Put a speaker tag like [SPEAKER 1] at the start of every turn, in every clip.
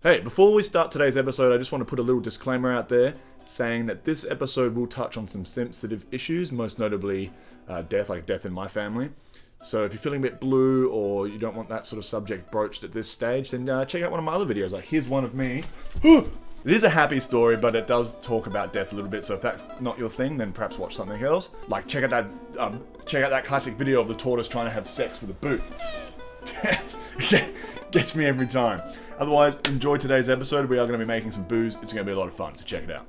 [SPEAKER 1] Hey, before we start today's episode, I just want to put a little disclaimer out there saying that this episode will touch on some sensitive issues, most notably death, like death in my family. So if you're feeling a bit blue or you don't want that sort of subject broached at this stage, then check out one of my other videos. Like here's one of me. It is a happy story, but it does talk about death a little bit. So if that's not your thing, then perhaps watch something else. Like check out that classic video of the tortoise trying to have sex with a boot. Gets me every time. Otherwise, enjoy today's episode. We are going to be making some booze. It's going to be a lot of fun, so check it out.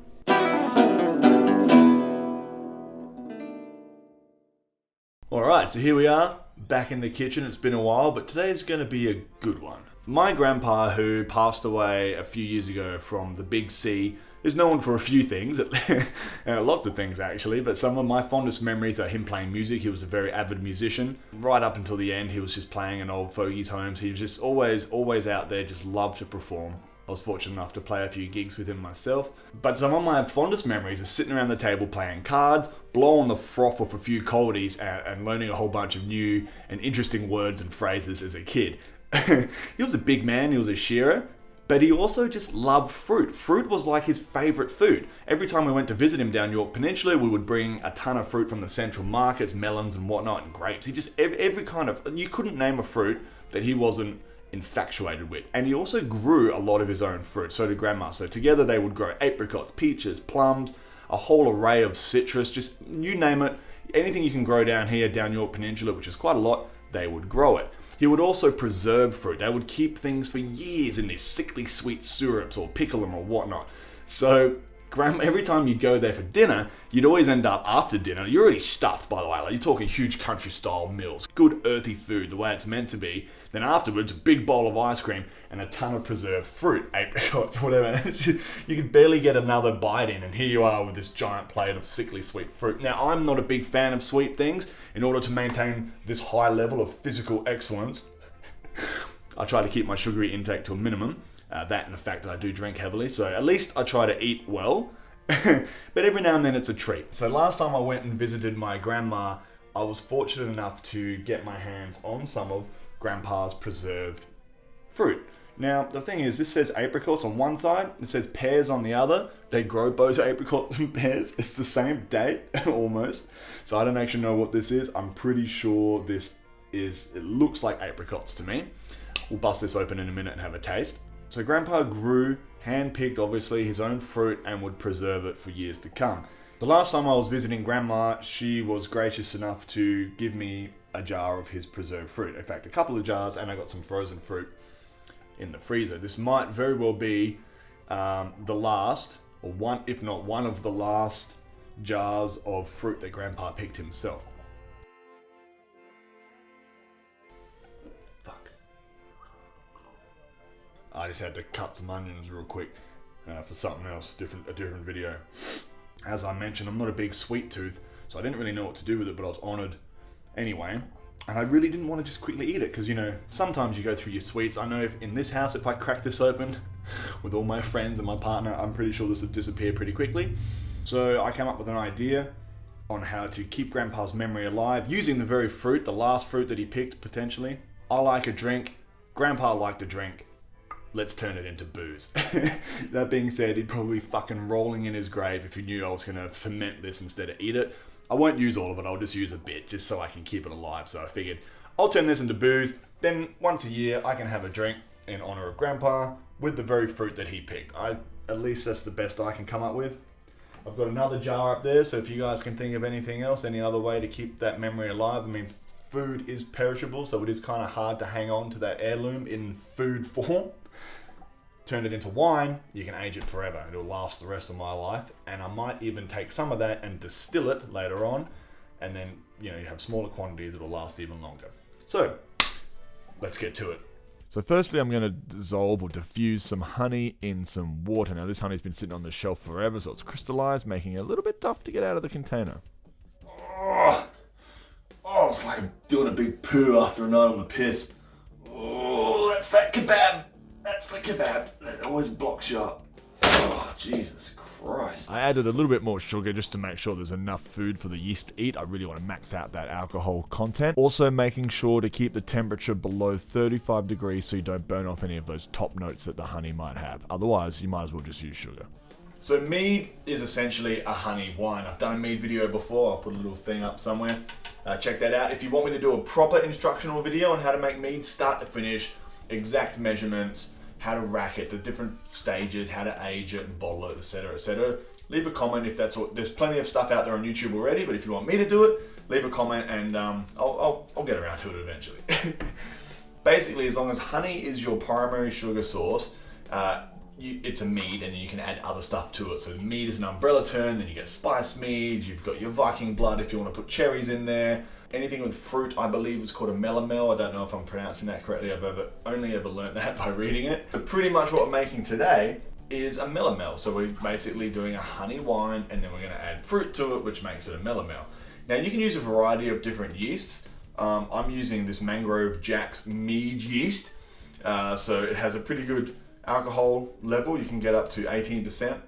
[SPEAKER 1] Alright, so here we are, back in the kitchen. It's been a while, but today's going to be a good one. My grandpa, who passed away a few years ago from the Big C, is known for a few things, lots of things actually, but some of my fondest memories are him playing music. He was a very avid musician. Right up until the end, he was just playing in old fogies' homes. He was just always out there, just loved to perform. I was fortunate enough to play a few gigs with him myself. But some of my fondest memories are sitting around the table playing cards, blowing the froth off a few coldies, and learning a whole bunch of new and interesting words and phrases as a kid. He was a big man, he was a shearer, but he also just loved fruit. Fruit was like his favourite food. Every time we went to visit him down York Peninsula, we would bring a ton of fruit from the central markets, melons and whatnot, and grapes. He just, every kind of, you couldn't name a fruit that he wasn't infatuated with. And he also grew a lot of his own fruit, so did Grandma. So together they would grow apricots, peaches, plums, a whole array of citrus, just you name it. Anything you can grow down here, down York Peninsula, which is quite a lot, they would grow it. He would also preserve fruit. They would keep things for years in these sickly sweet syrups or pickle them or whatnot. So every time you'd go there for dinner, you'd always end up after dinner. You're already stuffed, by the way. Like you're talking huge country style meals, good earthy food, the way it's meant to be. Then afterwards, a big bowl of ice cream and a ton of preserved fruit, apricots, whatever. You could barely get another bite in, and here you are with this giant plate of sickly sweet fruit. Now, I'm not a big fan of sweet things. In order to maintain this high level of physical excellence, I try to keep my sugary intake to a minimum. That and the fact that I do drink heavily, so at least I try to eat well. But every now and then it's a treat. So last time I went and visited my grandma, I was fortunate enough to get my hands on some of Grandpa's preserved fruit. Now, the thing is, this says apricots on one side, it says pears on the other. They grow both apricots and pears. It's the same date, almost. So I don't actually know what this is. I'm pretty sure it looks like apricots to me. We'll bust this open in a minute and have a taste. So Grandpa grew, hand-picked obviously, his own fruit and would preserve it for years to come. The last time I was visiting Grandma, she was gracious enough to give me a jar of his preserved fruit. In fact, a couple of jars, and I got some frozen fruit in the freezer. This might very well be the last, or one, if not one of the last jars of fruit that Grandpa picked himself. I just had to cut some onions real quick for something else, a different video. As I mentioned, I'm not a big sweet tooth, so I didn't really know what to do with it, but I was honoured anyway. And I really didn't want to just quickly eat it, because, you know, sometimes you go through your sweets. I know in this house, if I crack this open with all my friends and my partner, I'm pretty sure this would disappear pretty quickly. So I came up with an idea on how to keep Grandpa's memory alive, using the very fruit, the last fruit that he picked, potentially. I like a drink. Grandpa liked a drink. Let's turn it into booze. That being said, he'd probably be fucking rolling in his grave if he knew I was going to ferment this instead of eat it. I won't use all of it, I'll just use a bit, just so I can keep it alive. So I figured, I'll turn this into booze, then once a year I can have a drink in honour of Grandpa with the very fruit that he picked. At least that's the best I can come up with. I've got another jar up there, so if you guys can think of anything else, any other way to keep that memory alive. I mean, food is perishable, so it is kind of hard to hang on to that heirloom in food form. Turn it into wine, you can age it forever. It'll last the rest of my life. And I might even take some of that and distill it later on. And then, you have smaller quantities, it'll last even longer. So, let's get to it. So firstly, I'm going to dissolve or diffuse some honey in some water. Now, this honey's been sitting on the shelf forever, so it's crystallized, making it a little bit tough to get out of the container.
[SPEAKER 2] Oh, it's like doing a big poo after a night on the piss. Oh, that's that kebab. That's the kebab. That always blocks you up. Oh, Jesus Christ.
[SPEAKER 1] I added a little bit more sugar just to make sure there's enough food for the yeast to eat. I really want to max out that alcohol content. Also making sure to keep the temperature below 35 degrees so you don't burn off any of those top notes that the honey might have. Otherwise, you might as well just use sugar. So mead is essentially a honey wine. I've done a mead video before. I'll put a little thing up somewhere. Check that out. If you want me to do a proper instructional video on how to make mead start to finish, exact measurements, how to rack it, the different stages, how to age it and bottle it, etc., etc., leave a comment if that's what. There's plenty of stuff out there on YouTube already, but if you want me to do it, leave a comment and I'll get around to it eventually. Basically, as long as honey is your primary sugar source, it's a mead, and then you can add other stuff to it. So mead is an umbrella term, then you get spice mead, you've got your Viking blood if you want to put cherries in there. Anything with fruit, I believe, is called a melomel. I don't know if I'm pronouncing that correctly. I've only ever learnt that by reading it. But pretty much what we're making today is a melomel. So we're basically doing a honey wine, and then we're going to add fruit to it, which makes it a melomel. Now you can use a variety of different yeasts. I'm using this Mangrove Jack's mead yeast. So it has a pretty good alcohol level. You can get up to 18%,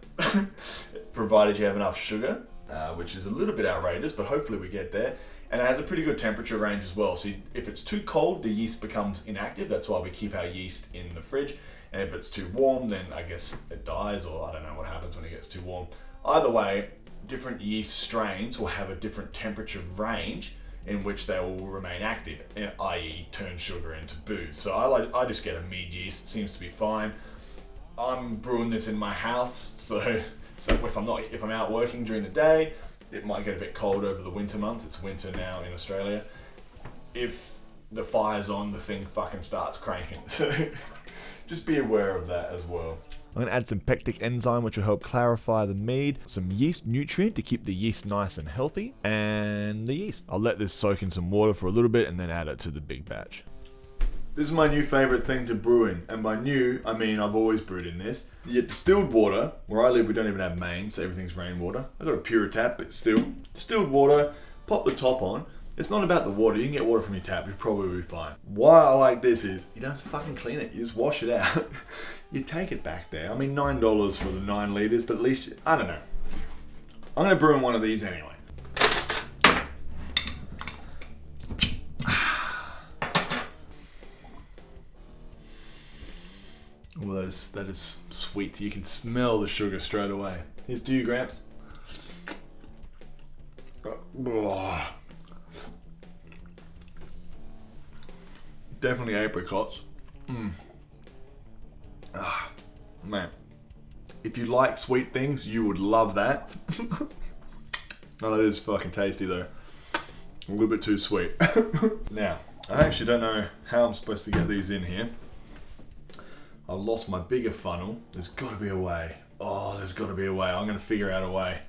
[SPEAKER 1] provided you have enough sugar, which is a little bit outrageous, but hopefully we get there. And it has a pretty good temperature range as well. So if it's too cold, the yeast becomes inactive. That's why we keep our yeast in the fridge. And if it's too warm, then I guess it dies, or I don't know what happens when it gets too warm. Either way, different yeast strains will have a different temperature range in which they will remain active, i.e. turn sugar into booze. So I just get a mead yeast. It seems to be fine. I'm brewing this in my house, so if I'm out working during the day, it might get a bit cold over the winter months. It's winter now in Australia. If the fire's on, the thing fucking starts cranking. So just be aware of that as well. I'm going to add some pectic enzyme, which will help clarify the mead, some yeast nutrient to keep the yeast nice and healthy, and the yeast. I'll let this soak in some water for a little bit and then add it to the big batch. This is my new favourite thing to brew in, and by new, I mean I've always brewed in this. You get distilled water. Where I live, we don't even have mains, so everything's rainwater. I've got a Pura tap, but still. Distilled water, pop the top on. It's not about the water. You can get water from your tap, you'll probably be fine. Why I like this is, you don't have to fucking clean it. You just wash it out. You take it back there. I mean, $9 for the 9 litres, but at least, I don't know. I'm going to brew in one of these anyway. Oh, that is sweet. You can smell the sugar straight away. Here's to you, Gramps. Oh. Definitely apricots. Man. If you like sweet things, you would love that. Oh, that is fucking tasty though. A little bit too sweet. Now, I actually don't know how I'm supposed to get these in here. I lost my bigger funnel. There's got to be a way. Oh, there's got to be a way. I'm going to figure out a way.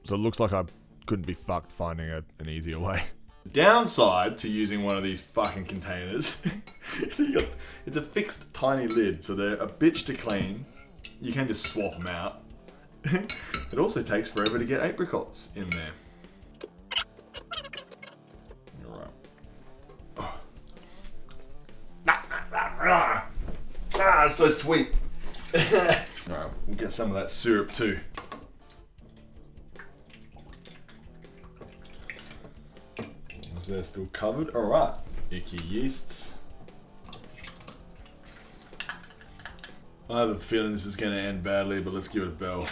[SPEAKER 1] So it looks like I couldn't be fucked finding an easier way. Downside to using one of these fucking containers, it's a fixed tiny lid, so they're a bitch to clean. You can just swap them out. It also takes forever to get apricots in there. Alright. It's so sweet. Alright, we'll get some of that syrup too. They're still covered. Alright. Icky yeasts. I have a feeling this is going to end badly, but let's give it a bell.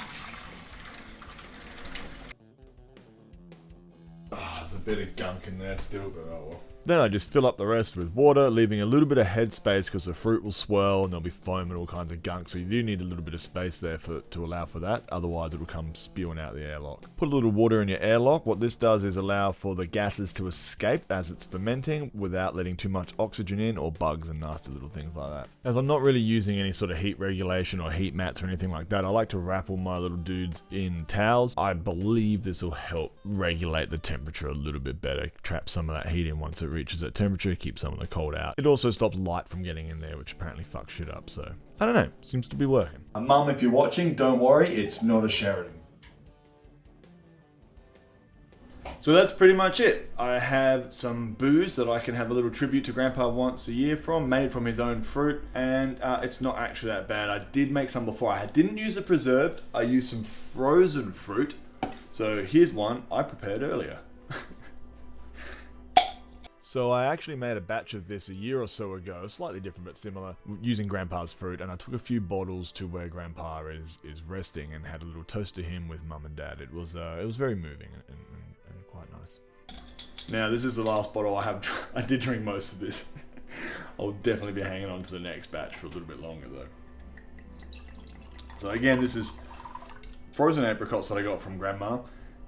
[SPEAKER 1] There's a bit of gunk in there still, but oh well. Then I just fill up the rest with water, leaving a little bit of head space because the fruit will swirl and there'll be foam and all kinds of gunk. So you do need a little bit of space there to allow for that. Otherwise it'll come spewing out the airlock. Put a little water in your airlock. What this does is allow for the gases to escape as it's fermenting without letting too much oxygen in or bugs and nasty little things like that. As I'm not really using any sort of heat regulation or heat mats or anything like that, I like to wrap all my little dudes in towels. I believe this will help regulate the temperature a little bit better. Trap some of that heat in once it reaches that temperature, keep some of the cold out. It also stops light from getting in there, which apparently fucks shit up, so I don't know, seems to be working. Mum, if you're watching, don't worry, it's not a Sheridan. So that's pretty much it. I have some booze that I can have a little tribute to Grandpa once a year from, made from his own fruit, and it's not actually that bad. I did make some before. I didn't use it preserved. I used some frozen fruit. So here's one I prepared earlier. So I actually made a batch of this a year or so ago, slightly different but similar, using Grandpa's fruit, and I took a few bottles to where Grandpa is resting and had a little toast to him with Mum and Dad. It was very moving and quite nice. Now this is the last bottle I have. I did drink most of this. I'll definitely be hanging on to the next batch for a little bit longer though. So again, this is frozen apricots that I got from Grandma,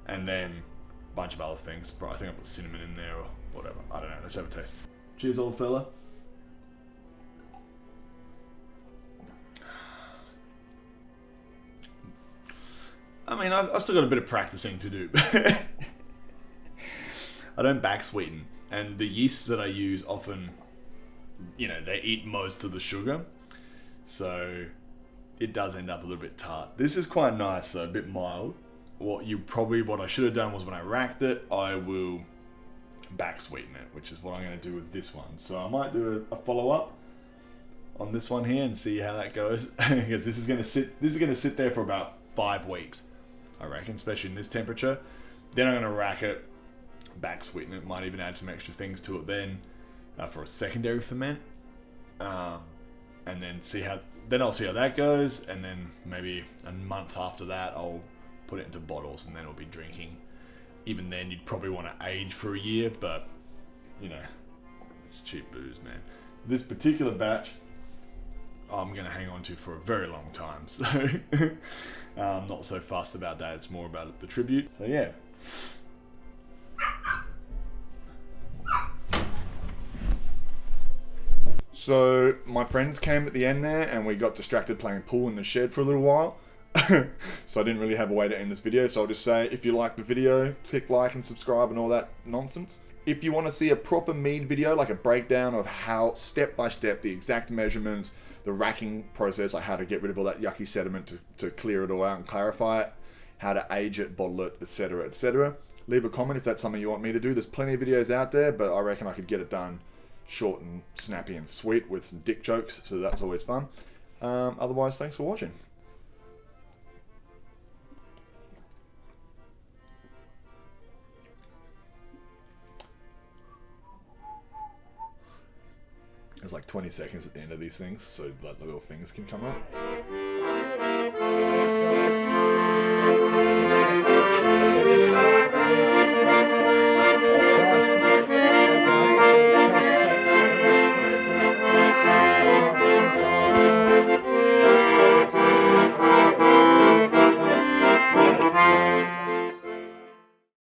[SPEAKER 1] and then a bunch of other things. But I think I put cinnamon in there or whatever. I don't know. Let's have a taste. Cheers, old fella. I mean, I've still got a bit of practicing to do. I don't back sweeten, and the yeasts that I use often, you know, they eat most of the sugar, so it does end up a little bit tart. This is quite nice though, a bit mild. What I should have done was when I racked it, I will back sweeten it, which is what I'm going to do with this one. So I might do a follow up on this one here and see how that goes, because this is going to sit there for about 5 weeks, I reckon, especially in this temperature. Then I'm going to rack it, back sweeten it, might even add some extra things to it then for a secondary ferment, and then I'll see how that goes, and then maybe a month after that I'll put it into bottles, and then I'll be drinking. Even then you'd probably want to age for a year, but you know, it's cheap booze, man. This particular batch I'm going to hang on to for a very long time, so I'm not so fussed about that. It's more about the tribute. So yeah. So my friends came at the end there, and we got distracted playing pool in the shed for a little while. So I didn't really have a way to end this video, so I'll just say, if you liked the video, click like and subscribe and all that nonsense. If you want to see a proper mead video, like a breakdown of how step by step, the exact measurements, the racking process, like how to get rid of all that yucky sediment to clear it all out and clarify it, how to age it, bottle it, etc, etc, leave a comment if that's something you want me to do. There's plenty of videos out there, but I reckon I could get it done short and snappy and sweet with some dick jokes, so that's always fun. Otherwise, thanks for watching. There's like 20 seconds at the end of these things, so like the little things can come up.